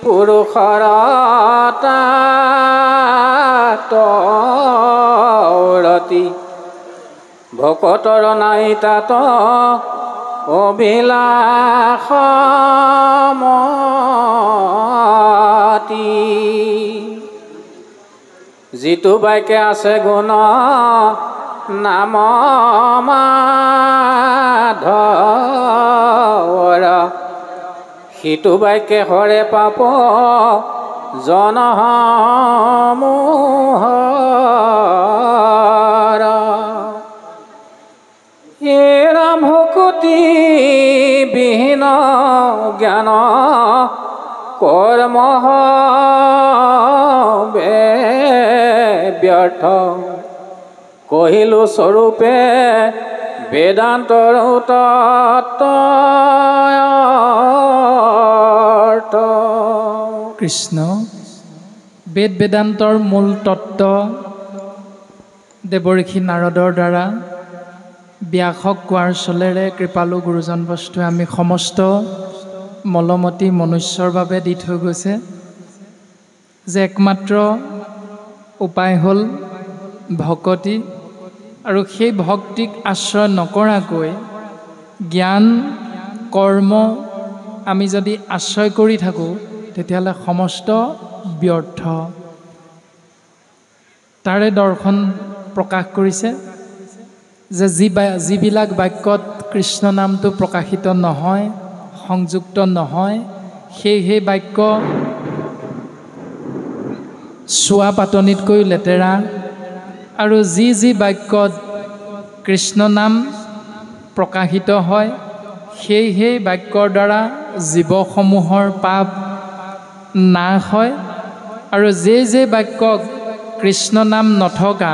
পুৰুষৰ তাতৰতি ভকতৰ নাই তাত অভিলাষমতি যিটো বাইকে আছে গুণ নাম মাধৱৰ সিটো বাইকে হৰে পাপ জনসমূহৰ হে ৰাম ভকতি বিহীন জ্ঞান কৰ্ম ব্যৰ্থ কহিলো স্বৰূপে বেদান্তৰ তত্ত্ব। কৃষ্ণ বেদান্তৰ মূল তত্ত্ব দেৱঋষি নাৰদৰ দ্বাৰা ব্যাসক কোৱাৰ চলেৰে কৃপালু গুৰুজন বস্তুৱে আমি সমস্ত মলমতি মনুষ্যৰ বাবে দি থৈ গৈছে যে একমাত্ৰ উপায় হ'ল ভকতি আৰু সেই ভক্তিক আশ্ৰয় নকৰাকৈ জ্ঞান কৰ্ম আমি যদি আশ্ৰয় কৰি থাকোঁ তেতিয়াহ'লে সমস্ত ব্যৰ্থ। তাৰে দৰ্শন প্ৰকাশ কৰিছে যে যিবিলাক বাক্যত কৃষ্ণ নামটো প্ৰকাশিত নহয় সংযুক্ত নহয় সেই বাক্য চোৱা পাতনিতকৈ লেতেৰা আৰু যি বাক্যত কৃষ্ণ নাম প্ৰকাশিত হয় সেই বাক্যৰ দ্বাৰা জীৱসমূহৰ পাপ নাশ হয় আৰু যে বাক্যক কৃষ্ণ নাম নথকা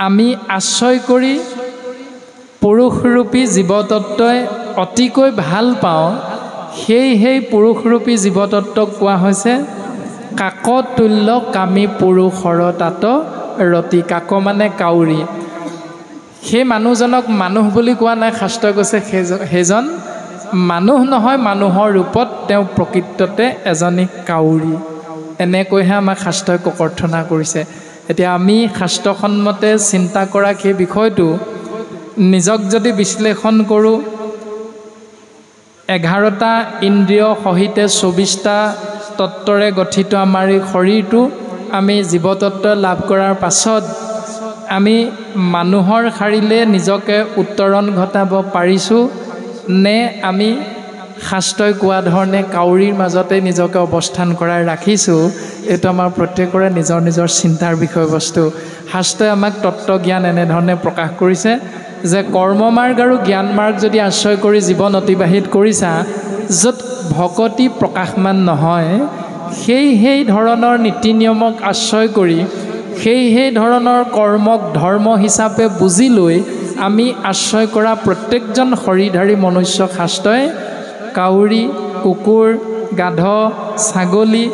আমি আশ্ৰয় কৰি পুৰুষৰূপী জীৱতত্ত্বই অতিকৈ ভাল পাওঁ সেই পুৰুষৰূপী জীৱতত্ত্বক কোৱা হৈছে কাকতুল্য কামী পুৰুষৰ তাত ৰতি। কাক মানে কাউৰী। সেই মানুহজনক মানুহ বুলি কোৱা নাই, শাস্ত্ৰই কৈছে সেইজন মানুহ নহয়, মানুহৰ ৰূপত তেওঁ প্ৰকৃততে এজনী কাউৰী। এনেকৈহে আমাক শাস্ত্ৰই ককৰ্থনা কৰিছে। এতিয়া আমি শাস্ত্ৰসন্মতে চিন্তা কৰা সেই বিষয়টো নিজক যদি বিশ্লেষণ কৰোঁ 11টা ইন্দ্ৰিয় সহিতে 24টা তত্ত্বৰে গঠিত আমাৰ এই শৰীৰটো আমি জীৱতত্ত্ব লাভ কৰাৰ পাছত আমি মানুহৰ শাৰীলে নিজকে উত্তৰণ ঘটাব পাৰিছোঁ নে আমি শাস্ত্ৰই কোৱা ধৰণে কাউৰীৰ মাজতে নিজকে অৱস্থান কৰাই ৰাখিছোঁ? এইটো আমাৰ প্ৰত্যেকৰে নিজৰ নিজৰ চিন্তাৰ বিষয়বস্তু। শাস্ত্ৰই আমাক তত্ত্বজ্ঞান এনেধৰণে প্ৰকাশ কৰিছে যে কৰ্মমাৰ্গ আৰু জ্ঞান মাৰ্গ যদি আশ্ৰয় কৰি জীৱন অতিবাহিত কৰিছা য'ত ভকতি প্ৰকাশমান নহয় সেই ধৰণৰ নীতি নিয়মক আশ্ৰয় কৰি সেই ধৰণৰ কৰ্মক ধৰ্ম হিচাপে বুজি লৈ আমি আশ্ৰয় কৰা প্ৰত্যেকজন শৰীৰধাৰী মনুষ্য শাস্ত্ৰই কাউৰী কুকুৰ গাধ ছাগলী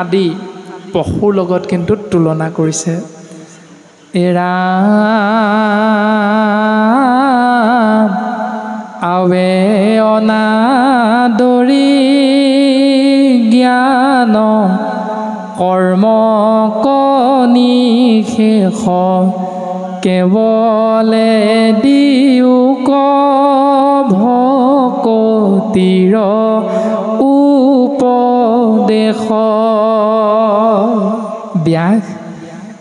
আদি পশুৰ লগত কিন্তু তুলনা কৰিছে। এৰা আৱে অনাদৰি জ্ঞান কৰ্ম কনিশেষ কেৱলে দিয়োক ভকতিৰ উপদেশ। ব্যাস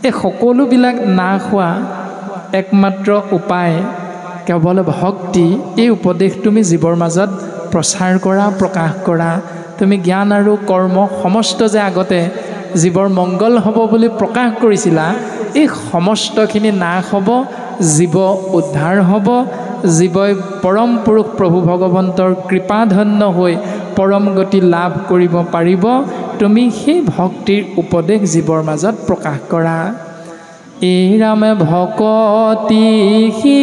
এই সকলোবিলাক নাশ হোৱা একমাত্ৰ উপায় কেৱল ভক্তি। এই উপদেশ তুমি জীৱৰ মাজত প্ৰচাৰ কৰা প্ৰকাশ কৰা। তুমি জ্ঞান আৰু কৰ্ম সমস্ত যে আগতে জীৱৰ মংগল হ'ব বুলি প্ৰকাশ কৰিছিলা এই সমস্তখিনি নাশ হ'ব, জীৱ উদ্ধাৰ হ'ব, জীৱই পৰম পুৰুষ প্ৰভু ভগৱন্তৰ কৃপাধন্য হৈ পৰম গতি লাভ কৰিব পাৰিব। তুমি সেই ভক্তিৰ উপদেশ জীৱৰ মাজত প্ৰকাশ কৰা। এই ৰামে ভকতি সি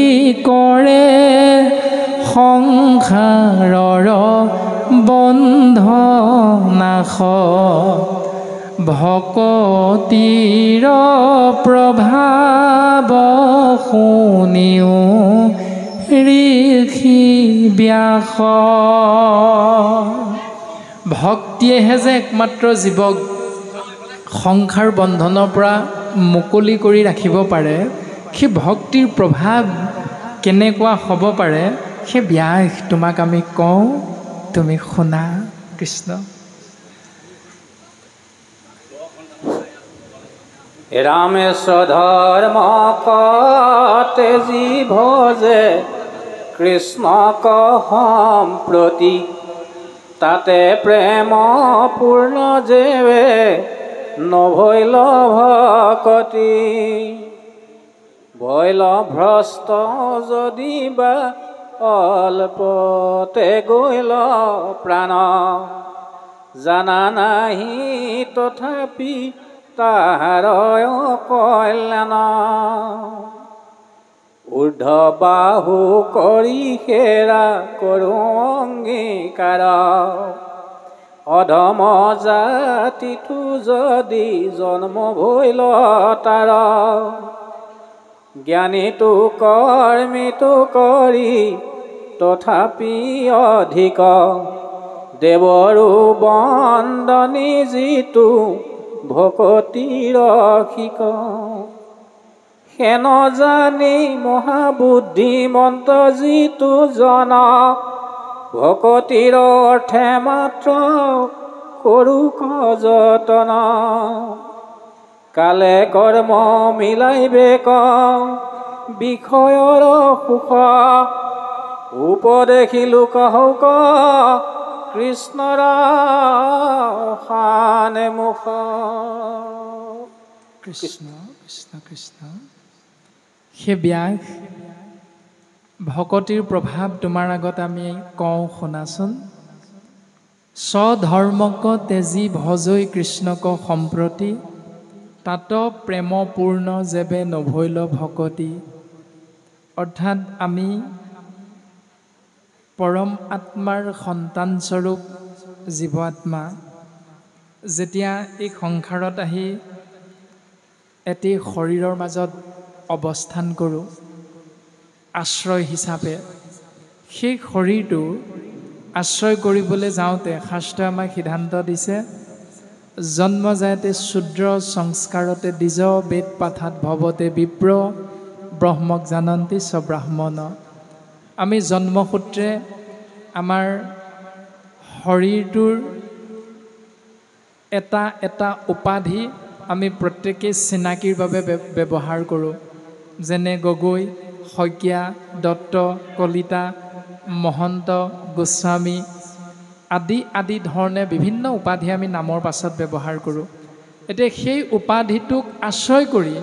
কৰে সংসাৰৰ বন্ধ নাশ ভকতিৰ প্ৰভাৱ শুনিও ঋষি ব্যাস। ভক্তিয়েহে যে একমাত্ৰ জীৱক সংসাৰ বন্ধনৰ পৰা মুকলি কৰি ৰাখিব পাৰে, সেই ভক্তিৰ প্ৰভাৱ কেনেকুৱা হ'ব পাৰে, সেই ব্যাস তোমাক আমি কওঁ, তুমি শুনা। কৃষ্ণ। ৰামেশ্বৰ ধৰ্ম তেজী ভজে কৃষ্ণক সম্প্ৰতি, তাতে প্ৰেম পূৰ্ণ যেবে নভৈল ভকতি। ভৈল ভ্ৰষ্ট যদি বা অল্পতে গৈল প্ৰাণ, জানা নাহি তথাপি তাহাৰ কল্যাণ। ঊৰ্ধ বাহু কৰি সেৰা কৰোঁ অংগীকাৰ, অধম জাতিটো যদি জন্ম ভৈল তাৰ। জ্ঞানীটো কৰ্মীটো কৰি তথাপি অধিক, দেৱৰো বন্দনী যিটো ভকতি ৰসিক। হেন জানি মহাবুদ্ধিমন্ত যিটো জন, ভকতিৰ অৰ্থে মাত্ৰ কৰোঁ যতন। কালে কৰ্ম মিলাইবে বিষয়ৰ সুখ, উপদেশী লোক হৌক কৃষ্ণৰ শানে মুখ। কৃষ্ণ কৃষ্ণ কৃষ্ণ। সেই ব্যাস ভকতিৰ প্ৰভাৱ তোমাৰ আগত আমি কওঁ, শুনাচোন। স্বধৰ্মক তেজী ভজৈ কৃষ্ণক সম্প্ৰতি, তাত প্ৰেম পূৰ্ণ যেবে নভৈল ভকতি। অৰ্থাৎ আমি পৰম আত্মাৰ সন্তানস্বৰূপ জীৱ আত্মা, যেতিয়া এই সংসাৰত আহি এটি শৰীৰৰ মাজত অৱস্থান কৰোঁ আশ্ৰয় হিচাপে, সেই শৰীৰটো আশ্ৰয় কৰিবলৈ যাওঁতে শাস্ত্ৰই আমাক সিদ্ধান্ত দিছে, জন্মজায়তে শূদ্ৰ সংস্কাৰতে দ্বিজ বেদ পাঠাত ভৱতে বিপ্ৰ, ব্ৰহ্মক জানন্তি চ ব্ৰাহ্মণ। আমি জন্মসূত্ৰে আমাৰ শৰীৰটোৰ এটা এটা উপাধি আমি প্ৰত্যেকেই চিনাকিৰ বাবে ব্যৱহাৰ কৰোঁ। যেনে গগৈ, শইকীয়া, দত্ত, কলিতা, মহন্ত, গোস্বামী আদি আদি ধৰণে বিভিন্ন উপাধি আমি নামৰ পাছত ব্যৱহাৰ কৰোঁ। এতিয়া সেই উপাধিটোক আশ্ৰয় কৰি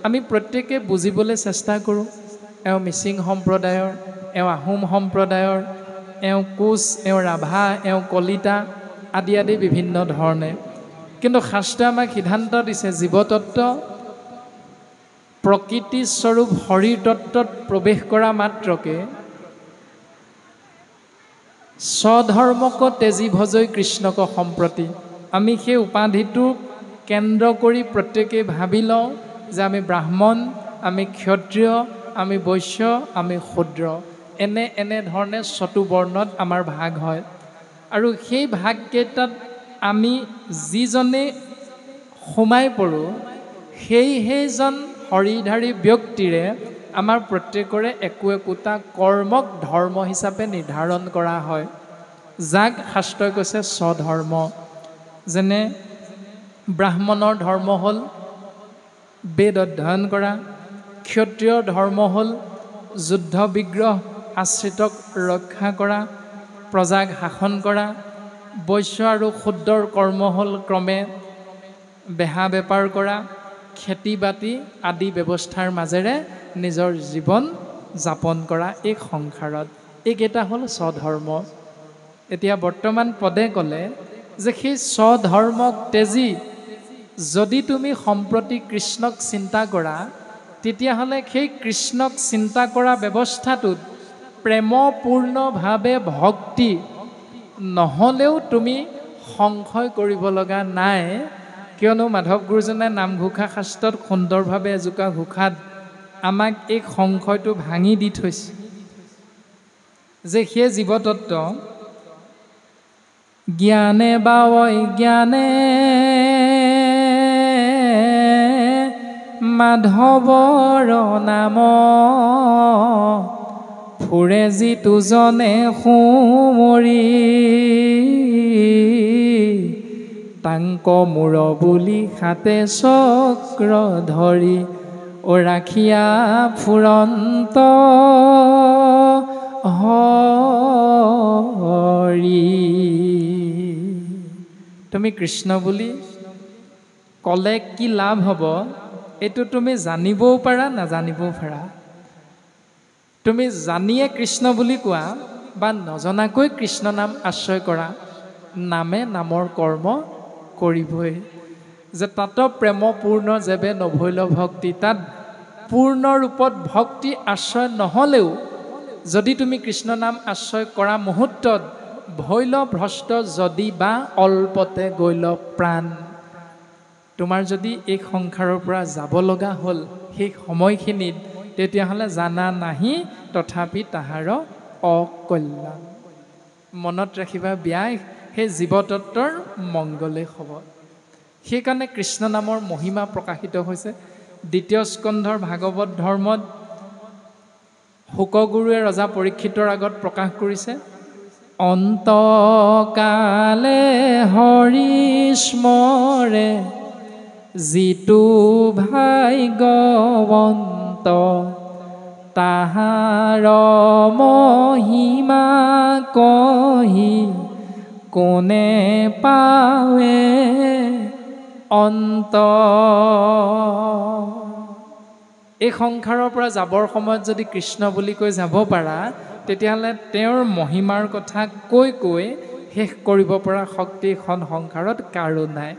আমি প্ৰত্যেকে বুজিবলৈ চেষ্টা কৰোঁ। এওঁ মিচিং সম্প্ৰদায়ৰ, এওঁ আহোম সম্প্ৰদায়ৰ, এওঁ কোচ, এওঁ ৰাভা, এওঁ কলিতা আদি আদি বিভিন্ন ধৰণে। কিন্তু শাস্ত্ৰই আমাক সিদ্ধান্ত দিছে, জীৱতত্ত্ব প্ৰকৃতিস্বৰূপ শৰীৰ তত্ত্বত প্ৰৱেশ কৰা মাত্ৰকে স্বধৰ্মক তেজী ভজৈ কৃষ্ণক সম্প্ৰতি, আমি সেই উপাধিটোক কেন্দ্ৰ কৰি প্ৰত্যেকেই ভাবি লওঁ যে আমি ব্ৰাহ্মণ, আমি ক্ষত্ৰিয়, আমি বৈশ্য, আমি শূদ্ৰ, এনেধৰণে চতুবৰ্ণত আমাৰ ভাগ হয়। আৰু সেই ভাগকেইটাত আমি যিজনে সোমাই পৰোঁ, সেইজন শৰীৰধাৰী ব্যক্তিৰে আমাৰ প্ৰত্যেকৰে একোটা কৰ্মক ধৰ্ম হিচাপে নিৰ্ধাৰণ কৰা হয়, যাক শাস্ত্ৰই কৈছে স্বধৰ্ম। যেনে ব্ৰাহ্মণৰ ধৰ্ম হ'ল বেদ অধ্যয়ন কৰা, ক্ষত্ৰিয়ৰ ধৰ্ম হ'ল যুদ্ধ বিগ্ৰহ আশ্ৰিতক ৰক্ষা কৰা, প্ৰজাক শাসন কৰা, বৈশ্য আৰু শূদ্ৰৰ কৰ্ম হ'ল ক্ৰমে বেহা বেপাৰ কৰা, খেতি বাতি আদি ব্যৱস্থাৰ মাজেৰে নিজৰ জীৱন যাপন কৰা এই সংসাৰত। এইকেইটা হ'ল স্বধৰ্ম। এতিয়া বৰ্তমান পদে ক'লে যে সেই স্বধৰ্মক তেজি যদি তুমি সম্প্ৰতি কৃষ্ণক চিন্তা কৰা, তেতিয়াহ'লে সেই কৃষ্ণক চিন্তা কৰা ব্যৱস্থাটোত প্ৰেমপূৰ্ণভাৱে ভক্তি নহ'লেও তুমি সংশয় কৰিব লগা নাই। কিয়নো মাধৱ গুৰুজনে নামঘোষা শাস্ত্ৰত সুন্দৰভাৱে এজোকা ঘোষাত আমাক এই সংশয়টো ভাঙি দি থৈছে যে সেই জীৱতত্ত্ব জ্ঞানে বা অজ্ঞানে মাধৱৰ নাম ফুৰে যিটো জনে সুমৰি তাংক মূৰ বুলি হাতে চক্ৰ ধৰি ও ৰাখিয়া ফুৰন্ত হৰি। তুমি কৃষ্ণ বুলি ক'লে কি লাভ হ'ব এইটো তুমি জানিবও পাৰা নাজানিবও পাৰা। তুমি জানিয়ে কৃষ্ণ বুলি কোৱা বা নজনাকৈ কৃষ্ণ নাম আশ্ৰয় কৰা, নামে নামৰ কৰ্ম কৰিবই। যে তাত প্ৰেম পূৰ্ণ যেবে নভৈল ভক্তি, তাত পূৰ্ণ ৰূপত ভক্তি আশ্ৰয় নহ'লেও যদি তুমি কৃষ্ণ নাম আশ্ৰয় কৰা মুহূৰ্তত ভৈল ভ্ৰষ্ট যদি বা অল্পতে গৈল প্ৰাণ, তোমাৰ যদি এই সংসাৰৰ পৰা যাব লগা হ'ল সেই সময়খিনিত, তেতিয়াহ'লে জানা নাহি তথাপি তাহাৰ অকল্যাণ। মনত ৰাখিবা বিয়াই সেই জীৱতত্বৰ মংগলে হ'ব। সেইকাৰণে কৃষ্ণ নামৰ মহিমা প্ৰকাশিত হৈছে দ্বিতীয় স্কন্ধৰ ভাগৱত ধৰ্মত। শুকগুৰুৱে ৰজা পৰীক্ষিতৰ আগত প্ৰকাশ কৰিছে, অন্তকালে হৰি স্মৰে যিটো ভাগ্যৱন্ত, তাহাৰ মহিমা কহি কোনে পাৱে অন্ত। এই সংসাৰৰ পৰা যাবৰ সময়ত যদি কৃষ্ণ বুলি কৈ যাব পাৰা, তেতিয়াহ'লে তেওঁৰ মহিমাৰ কথা কৈ কৈ শেষ কৰিব পৰা শক্তি এখন সংসাৰত কাৰো নাই।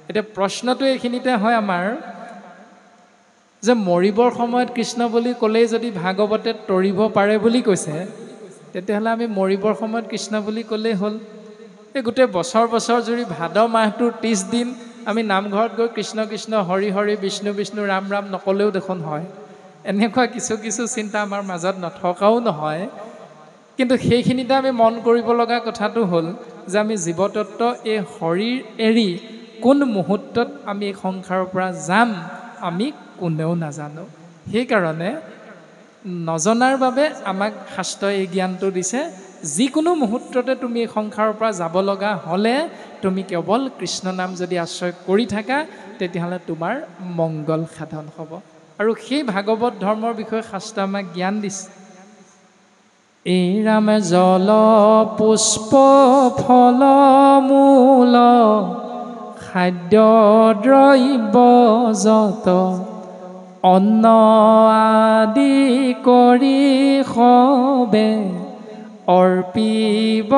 এতিয়া প্ৰশ্নটো এইখিনিতে হয় আমাৰ, যে মৰিবৰ সময়ত কৃষ্ণ বুলি ক'লেই যদি ভাগৱতে তৰিব পাৰে বুলি কৈছে, তেতিয়াহ'লে আমি মৰিবৰ সময়ত কৃষ্ণ বুলি ক'লেই হ'ল। এই গোটেই বছৰ বছৰ জুৰি ভাদ মাহটোৰ 30 দিন আমি নামঘৰত গৈ কৃষ্ণ কৃষ্ণ হৰি হৰি বিষ্ণু বিষ্ণু ৰাম ৰাম নক'লেও দেখোন হয়। এনেকুৱা কিছু কিছু চিন্তা আমাৰ মাজত নথকাও নহয়। কিন্তু সেইখিনিতে আমি মন কৰিব লগা কথাটো হ'ল যে আমি জীৱতত্ব এই শৰীৰ এৰি কোন মুহূৰ্তত আমি এই সংসাৰৰ পৰা যাম আমি কোনেও নাজানো। সেইকাৰণে নজনাৰ বাবে আমাক শাস্ত্ৰই এই জ্ঞানটো দিছে, যিকোনো মুহূৰ্ততে তুমি এই সংসাৰৰ পৰা যাব লগা হ'লে তুমি কেৱল কৃষ্ণ নাম যদি আশ্ৰয় কৰি থাকা, তেতিয়াহ'লে তোমাৰ মংগল সাধন হ'ব। আৰু সেই ভাগৱত ধৰ্মৰ বিষয়ে শাস্ত্ৰ আমাক জ্ঞান দিছে। এই ৰামে জল পুষ্প ফল মূল খাদ্য দ্ৰব্য যত অন্ন আদি কৰি সবে অৰ্পিব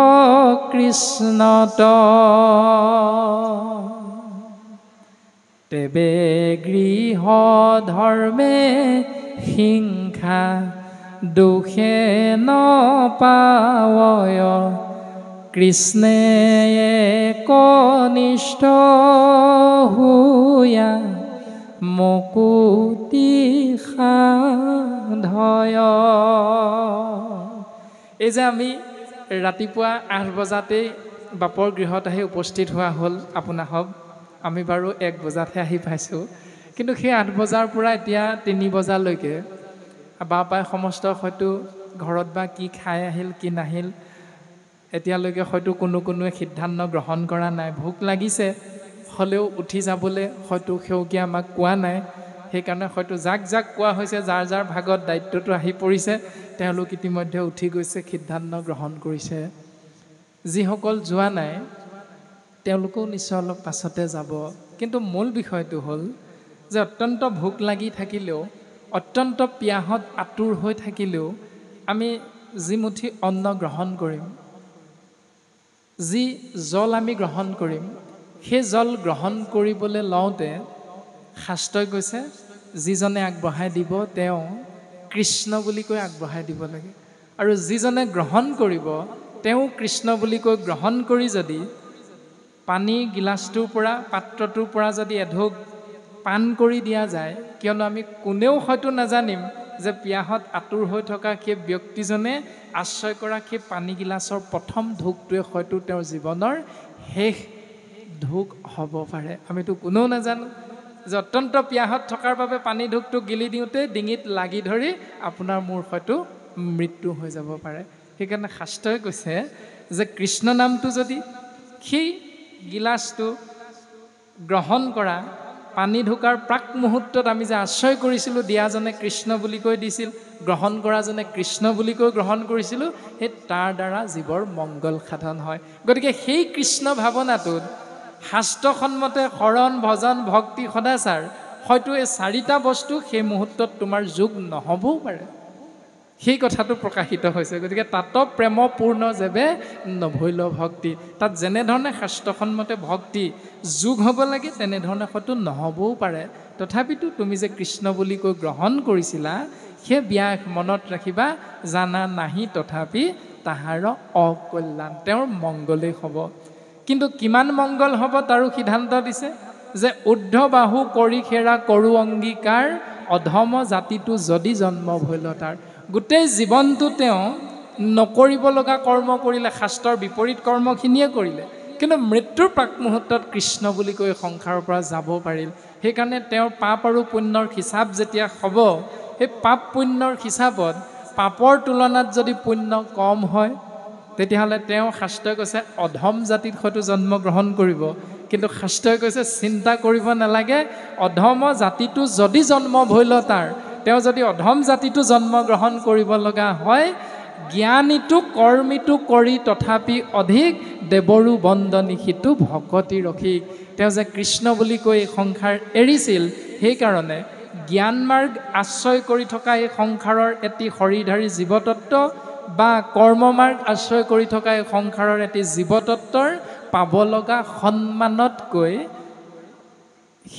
কৃষ্ণত, তেবে গৃহ ধৰ্মে হিংসা দুখে নপাৱয়, কৃষ্ণে কনিষ্ঠ হুয়া মুকুতি সাধয়। এই যে আমি ৰাতিপুৱা 8 বজাতেই বাপৰ গৃহত আহি উপস্থিত হোৱা হ'ল আপোনাসৱ, আমি বাৰু 1 বজাতহে আহি পাইছোঁ। কিন্তু সেই 8 বজাৰ পৰা এতিয়া 3 বজালৈকে বাপাই সমস্ত হয়তো ঘৰত বা কি খাই আহিল কি নাহিল এতিয়ালৈকে হয়তো কোনোৱে সিদ্ধান্ত গ্ৰহণ কৰা নাই। ভোক লাগিছে হ'লেও উঠি যাবলৈ হয়তো সেউকীয়া আমাক কোৱা নাই। সেইকাৰণে হয়তো যাক যাক কোৱা হৈছে, যাৰ যাৰ ভাগত দায়িত্বটো আহি পৰিছে, তেওঁলোক ইতিমধ্যে উঠি গৈছে, সিদ্ধান্ত গ্ৰহণ কৰিছে। যিসকল যোৱা নাই তেওঁলোকেও নিশ্চয় অলপ পাছতে যাব। কিন্তু মূল বিষয়টো হ'ল যে অত্যন্ত ভোক লাগি থাকিলেও, অত্যন্ত পিয়াহত আতুৰ হৈ থাকিলেও আমি যি মুঠি অন্ন গ্ৰহণ কৰিম, যি জল আমি গ্ৰহণ কৰিম, সেই জল গ্ৰহণ কৰিবলৈ লওঁতে শাস্ত্ৰই কৈছে যিজনে আগবঢ়াই দিব তেওঁ কৃষ্ণ বুলি কৈ আগবঢ়াই দিব লাগে। আৰু যিজনে গ্ৰহণ কৰিব তেওঁ কৃষ্ণ বুলি কৈ গ্ৰহণ কৰি যদি পানীৰ গিলাচটোৰ পৰা পাত্ৰটোৰ পৰা যদি এঢোক পান কৰি দিয়া যায়, কিয়নো আমি কোনেও হয়তো নাজানিম যে পিয়াহত আতুৰ হৈ থকা সেই ব্যক্তিজনে আশ্ৰয় কৰা সেই পানীগিলাচৰ প্ৰথম ঢোকটোৱে হয়তো তেওঁৰ জীৱনৰ শেষ ঢোক হ'ব পাৰে। আমিতো কোনেও নাজানো যে অত্যন্ত পিয়াহত থকাৰ বাবে পানী ঢোকটো গিলি দিওঁতে ডিঙিত লাগি ধৰি আপোনাৰ মোৰ হয়তো মৃত্যু হৈ যাব পাৰে। সেইকাৰণে শাস্ত্ৰই কৈছে যে কৃষ্ণ নামটো যদি সেই গিলাচটো গ্ৰহণ কৰা পানী ঢোকাৰ প্ৰাক মুহূৰ্তত আমি যে আশ্ৰয় কৰিছিলোঁ, দিয়াজনে কৃষ্ণ বুলি কৈ দিছিল, গ্ৰহণ কৰাজনে কৃষ্ণ বুলি কৈ গ্ৰহণ কৰিছিলোঁ, সেই তাৰ দ্বাৰা জীৱৰ মংগল সাধন হয়। গতিকে সেই কৃষ্ণ ভাৱনাটোত শাস্ত্ৰসন্মতে শৰণ ভজন ভক্তি সদাচাৰ হয়তো এই চাৰিটা বস্তু সেই মুহূৰ্তত তোমাৰ যোগ নহ'বও পাৰে। সেই কথাটো প্ৰকাশিত হৈছে। গতিকে তাত প্ৰেমপূৰ্ণ যেবে নভৈল ভক্তি, তাত যেনেধৰণে শাস্ত্ৰসন্মতে ভক্তি যোগ হ'ব লাগে তেনেধৰণে হয়তো নহ'বও পাৰে। তথাপিতো তুমি যে কৃষ্ণ বুলি কৈ গ্ৰহণ কৰিছিলা, সেই ব্যাস মনত ৰাখিবা, জানা নাহি তথাপি তাহাৰ অকল্যাণ, তেওঁৰ মংগলেই হ'ব। কিন্তু কিমান মংগল হ'ব তাৰো সিদ্ধান্ত দিছে যে ঊৰ্ধ্ব বাহু কৰি খেৰা কৰো অংগীকাৰ, অধম জাতিটো যদি জন্ম ভৈল তাৰ। গোটেই জীৱনটো তেওঁ নকৰিব লগা কৰ্ম কৰিলে, শাস্ত্ৰৰ বিপৰীত কৰ্মখিনিয়ে কৰিলে, কিন্তু মৃত্যুৰ প্ৰাক মুহূৰ্তত কৃষ্ণ বুলি কৈ সংসাৰৰ পৰা যাব পাৰিল। সেইকাৰণে তেওঁৰ পাপ আৰু পুণ্যৰ হিচাপ যেতিয়া হ'ব, সেই পাপ পুণ্যৰ হিচাপত পাপৰ তুলনাত যদি পুণ্য কম হয়, তেতিয়াহ'লে তেওঁ শাস্ত্ৰই কৈছে অধম জাতিত হয়তো জন্মগ্ৰহণ কৰিব। কিন্তু শাস্ত্ৰই কৈছে চিন্তা কৰিব নালাগে, অধম জাতিটো যদি জন্ম ভৈল তাৰ, তেওঁ যদি অধম জাতিটো জন্মগ্ৰহণ কৰিব লগা হয়, জ্ঞানীটো কৰ্মীটো কৰি তথাপি অধিক, দেৱৰো বন্দনী সিটো ভকতি ৰসিক। তেওঁ যে কৃষ্ণ বুলি কৈ এই সংসাৰ এৰিছিল, সেইকাৰণে জ্ঞান মাৰ্গ আশ্ৰয় কৰি থকা এই সংসাৰৰ এটি শৰীৰধাৰী জীৱতত্ব বা কৰ্মমাৰ্গ আশ্ৰয় কৰি থকা এই সংসাৰৰ এটি জীৱতত্বৰ পাব লগা সন্মানতকৈ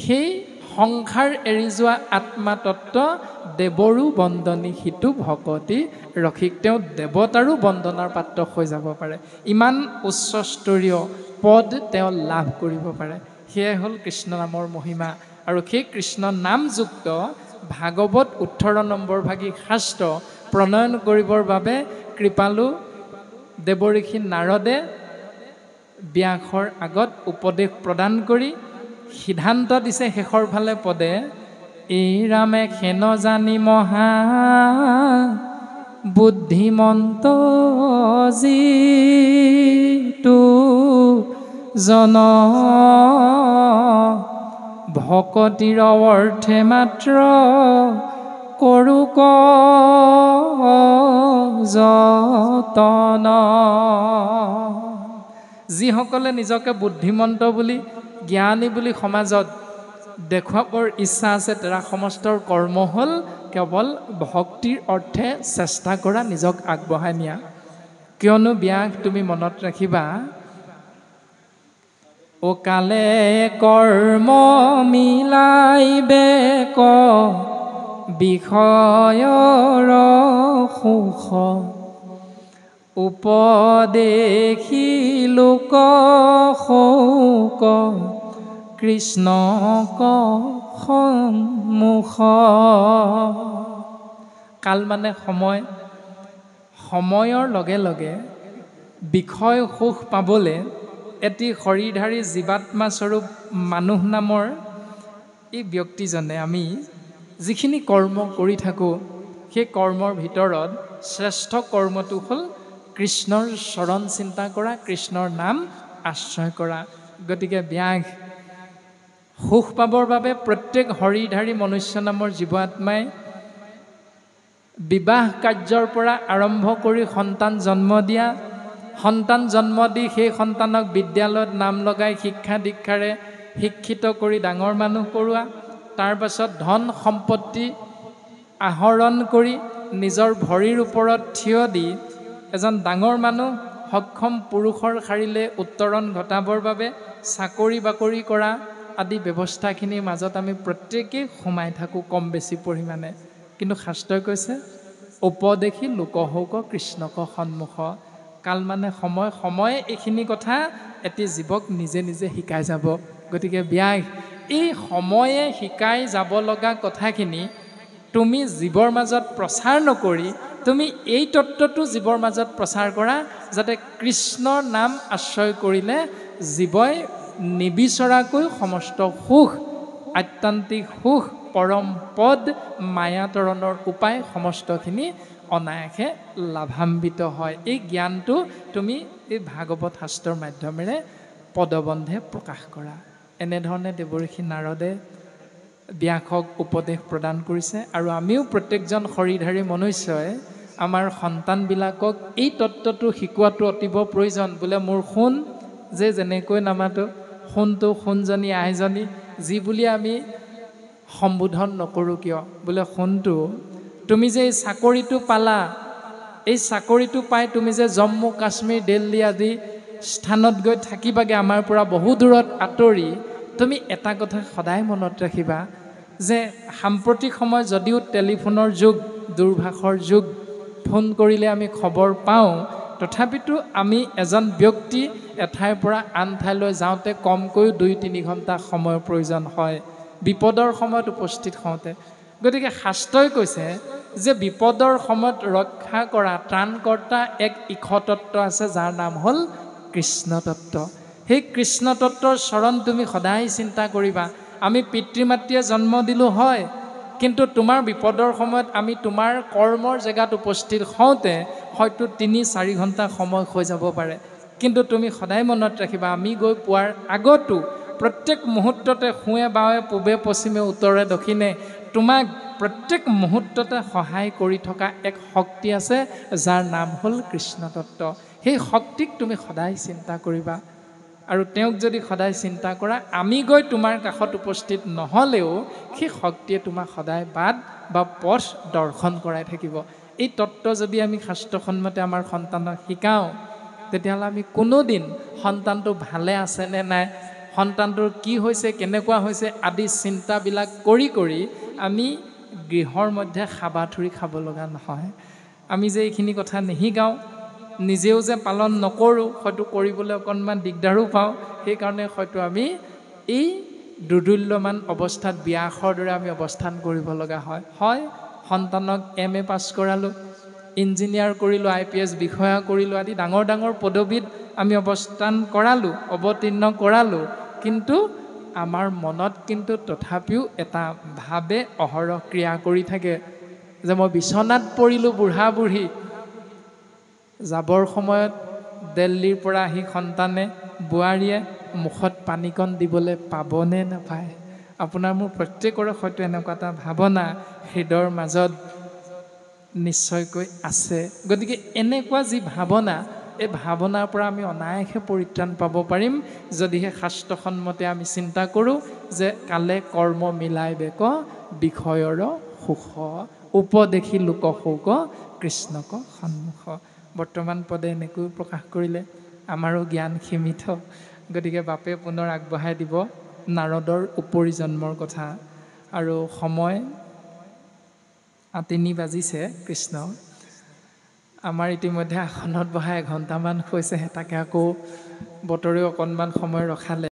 সেই সংসাৰ এৰি যোৱা আত্মাতত্ব দেৱৰো বন্দনী সিটো ভকতি ৰসিক। তেওঁ দেৱতাৰো বন্দনাৰ পাত্ৰ হৈ যাব পাৰে, ইমান উচ্চস্তৰীয় পদ তেওঁ লাভ কৰিব পাৰে। সেয়াই হ'ল কৃষ্ণ নামৰ মহিমা। আৰু সেই কৃষ্ণ নামযুক্ত ভাগৱত 18 নম্বৰ ভাগী শাস্ত্ৰ প্ৰণয়ন কৰিবৰ বাবে কৃপালু দেৱঋষি নাৰদে ব্যাসৰ আগত উপদেশ প্ৰদান কৰি সিদ্ধান্ত দিছে শেষৰ ফালে পদে, এই ৰামে খেন জানি মহা বুদ্ধিমন্ত যিটো জন ভকতিৰ অৰ্থে মাত্ৰ কৰো যতন। যিসকলে নিজকে বুদ্ধিমন্ত বুলি জ্ঞানী বুলি সমাজত দেখুৱাবৰ ইচ্ছা আছে, তেৰা সমস্তৰ কৰ্ম হ'ল কেৱল ভক্তিৰ অৰ্থে চেষ্টা কৰা, নিজক আগবঢ়াই নিয়া। কিয়নো ব্যাস তুমি মনত ৰাখিবা, অ কালে কৰ্ম মিলাইবে ক বিষয়ৰ সুখ, উপদেশী লোক শোক কৃষ্ণক সন্মুখ। কাল মানে সময়, সময়ৰ লগে লগে বিষয় সুখ পাবলৈ এটি শৰীৰধাৰী জীৱাত্মা স্বৰূপ মানুহ নামৰ এই ব্যক্তিজনে আমি যিখিনি কৰ্ম কৰি থাকোঁ, সেই কৰ্মৰ ভিতৰত শ্ৰেষ্ঠ কৰ্মটো হ'ল কৃষ্ণৰ চৰণ চিন্তা কৰা, কৃষ্ণৰ নাম আশ্ৰয় কৰা। গতিকে ব্যাস সুখ পাবৰ বাবে প্ৰত্যেক শৰীৰধাৰী মনুষ্য নামৰ জীৱ আত্মাই বিবাহ কাৰ্যৰ পৰা আৰম্ভ কৰি সন্তান জন্ম দিয়া, সন্তান জন্ম দি সেই সন্তানক বিদ্যালয়ত নাম লগাই শিক্ষা দীক্ষাৰে শিক্ষিত কৰি ডাঙৰ মানুহ কৰোৱা, তাৰ পাছত ধন সম্পত্তি আহৰণ কৰি নিজৰ ভৰিৰ ওপৰত থিয় দি এজন ডাঙৰ মানুহ সক্ষম পুৰুষৰ শাৰীলে উত্তৰণ ঘটাবৰ বাবে চাকৰি বাকৰি কৰা আদি ব্যৱস্থাখিনিৰ মাজত আমি প্ৰত্যেকেই সোমাই থাকোঁ কম বেছি পৰিমাণে। কিন্তু শাস্ত্ৰই কৈছে উপদেশী লোকশৌক কৃষ্ণক সন্মুখ। কাল মানে সময়, সময়ে এইখিনি কথা এটি জীৱক নিজে নিজে শিকাই যাব। গতিকে ব্যাস এই সময়ে শিকাই যাব লগা কথাখিনি তুমি জীৱৰ মাজত প্ৰচাৰ নকৰি তুমি এই তত্ত্বটো জীৱৰ মাজত প্ৰচাৰ কৰা, যাতে কৃষ্ণৰ নাম আশ্ৰয় কৰিলে জীৱই নিবিচৰাকৈ সমস্ত সুখ, আত্যান্তিক সুখ, পৰম পদ, মায়াতৰণৰ উপায় সমস্তখিনি অনায়াসে লাভান্বিত হয়। এই জ্ঞানটো তুমি এই ভাগৱত শাস্ত্ৰৰ মাধ্যমেৰে পদবন্ধে প্ৰকাশ কৰা। এনেধৰণে দেৱৰ্ষি নাৰদে ব্যাসক উপদেশ প্ৰদান কৰিছে। আৰু আমিও প্ৰত্যেকজন শৰীৰধাৰী মনুষ্যই আমাৰ সন্তানবিলাকক এই তত্ত্বটো শিকোৱাটো অতীৱ প্ৰয়োজন। বোলে মোৰ সোণ যে যেনেকৈ নামাতো, সোণটো সোণজনী আইজনী যি বুলি আমি সম্বোধন নকৰোঁ কিয়, বোলে সোণটো তুমি যে এই চাকৰিটো পালা, এই চাকৰিটো পাই তুমি যে জম্মু কাশ্মীৰ দিল্লী আদি স্থানত গৈ থাকিবাগে আমাৰ পৰা বহু দূৰত আঁতৰি, তুমি এটা কথা সদায় মনত ৰাখিবা যে সাম্প্ৰতিক সময় যদিও টেলিফোনৰ যুগ, দূৰভাষৰ যুগ, ফোন কৰিলে আমি খবৰ পাওঁ, তথাপিতো আমি এজন ব্যক্তি এঠাইৰ পৰা আন ঠাইলৈ যাওঁতে কমকৈও 2-3 ঘণ্টা সময়ৰ প্ৰয়োজন হয় বিপদৰ সময়ত উপস্থিত হওঁতে। গতিকে শাস্ত্ৰই কৈছে যে বিপদৰ সময়ত ৰক্ষা কৰা ত্ৰাণকৰ্তা এক ইখতত্ত্ব আছে, যাৰ নাম হ'ল কৃষ্ণতত্ত্ব। সেই কৃষ্ণতত্ত্বৰ চৰণ তুমি সদায় চিন্তা কৰিবা। আমি পিতৃ মাতৃয়ে জন্ম দিলোঁ হয়, কিন্তু তোমাৰ বিপদৰ সময়ত আমি তোমাৰ কৰ্মৰ জেগাত উপস্থিত হওঁতে হয়তো 3-4 ঘণ্টা সময় হৈ যাব পাৰে। কিন্তু তুমি সদায় মনত ৰাখিবা, আমি গৈ পোৱাৰ আগতো প্ৰত্যেক মুহূৰ্ততে সোঁৱে বাৱে পূবে পশ্চিমে উত্তৰে দক্ষিণে তোমাক প্ৰত্যেক মুহূৰ্ততে সহায় কৰি থকা এক শক্তি আছে, যাৰ নাম হ'ল কৃষ্ণতত্ত্ব। সেই শক্তিক তুমি সদায় চিন্তা কৰিবা। আৰু তেওঁক যদি সদায় চিন্তা কৰা, আমি গৈ তোমাৰ কাষত উপস্থিত নহ'লেও সেই শক্তিয়ে তোমাক সদায় বাট বা পথ দৰ্শন কৰাই থাকিব। এই তত্ত্ব যদি আমি শাস্ত্ৰসন্মতে আমাৰ সন্তানক শিকাওঁ, তেতিয়াহ'লে আমি কোনোদিন সন্তানটো ভালে আছে নে নাই, সন্তানটোৰ কি হৈছে, কেনেকুৱা হৈছে আদি চিন্তাবিলাক কৰি কৰি আমি গৃহৰ মধ্যে হাবাথুৰি খাব লগা নহয়। আমি যে এইখিনি কথা নিশিকাওঁ, নিজেও যে পালন নকৰোঁ, হয়তো কৰিবলৈ অকণমান দিগদাৰো পাওঁ। সেইকাৰণে হয়তো আমি এই দুৰ্দুল্যমান অৱস্থাত ব্যাসৰ দৰে আমি অৱস্থান কৰিব লগা হয়। হয়, সন্তানক MA পাছ কৰালোঁ, ইঞ্জিনিয়াৰ কৰিলোঁ, IPS বিষয়া কৰিলোঁ আদি ডাঙৰ ডাঙৰ পদবীত আমি অৱস্থান কৰালোঁ, অৱতীৰ্ণ কৰালোঁ, কিন্তু আমাৰ মনত কিন্তু তথাপিও এটা ভাৱে অহৰহ ক্ৰিয়া কৰি থাকে যে মই বিচনাত পৰিলোঁ বুঢ়া বুঢ়ী। যাবৰ সময়ত দিল্লীৰ পৰা আহি সন্তানে বোৱাৰীয়ে মুখত পানীকণ দিবলৈ পাবনে নাপায়। আপোনাৰ মোৰ প্ৰত্যেকৰে হয়তো এনেকুৱা এটা ভাৱনা হৃদয়ৰ মাজত নিশ্চয়কৈ আছে। গতিকে এনেকুৱা যি ভাৱনা, এই ভাৱনাৰ পৰা আমি অনায়াসে পৰিত্ৰাণ পাব পাৰিম যদিহে শাস্ত্ৰসন্মতে আমি চিন্তা কৰোঁ যে কালে কৰ্ম মিলাই বেক বিষয়ৰ সুখ, উপদেশী লোক শোক কৃষ্ণক সন্মুখ। বৰ্তমান পদে এনেকৈ প্ৰকাশ কৰিলে, আমাৰো জ্ঞান সীমিত। গতিকে বাপে পুনৰ আগবঢ়াই দিব নাৰদৰ উপৰি জন্মৰ কথা। আৰু সময় 3 বাজিছে কৃষ্ণ। আমাৰ ইতিমধ্যে আসনত বহা 1 ঘণ্টামান হৈছেহে, তাকে আকৌ বতৰেও অকণমান সময় ৰখালে।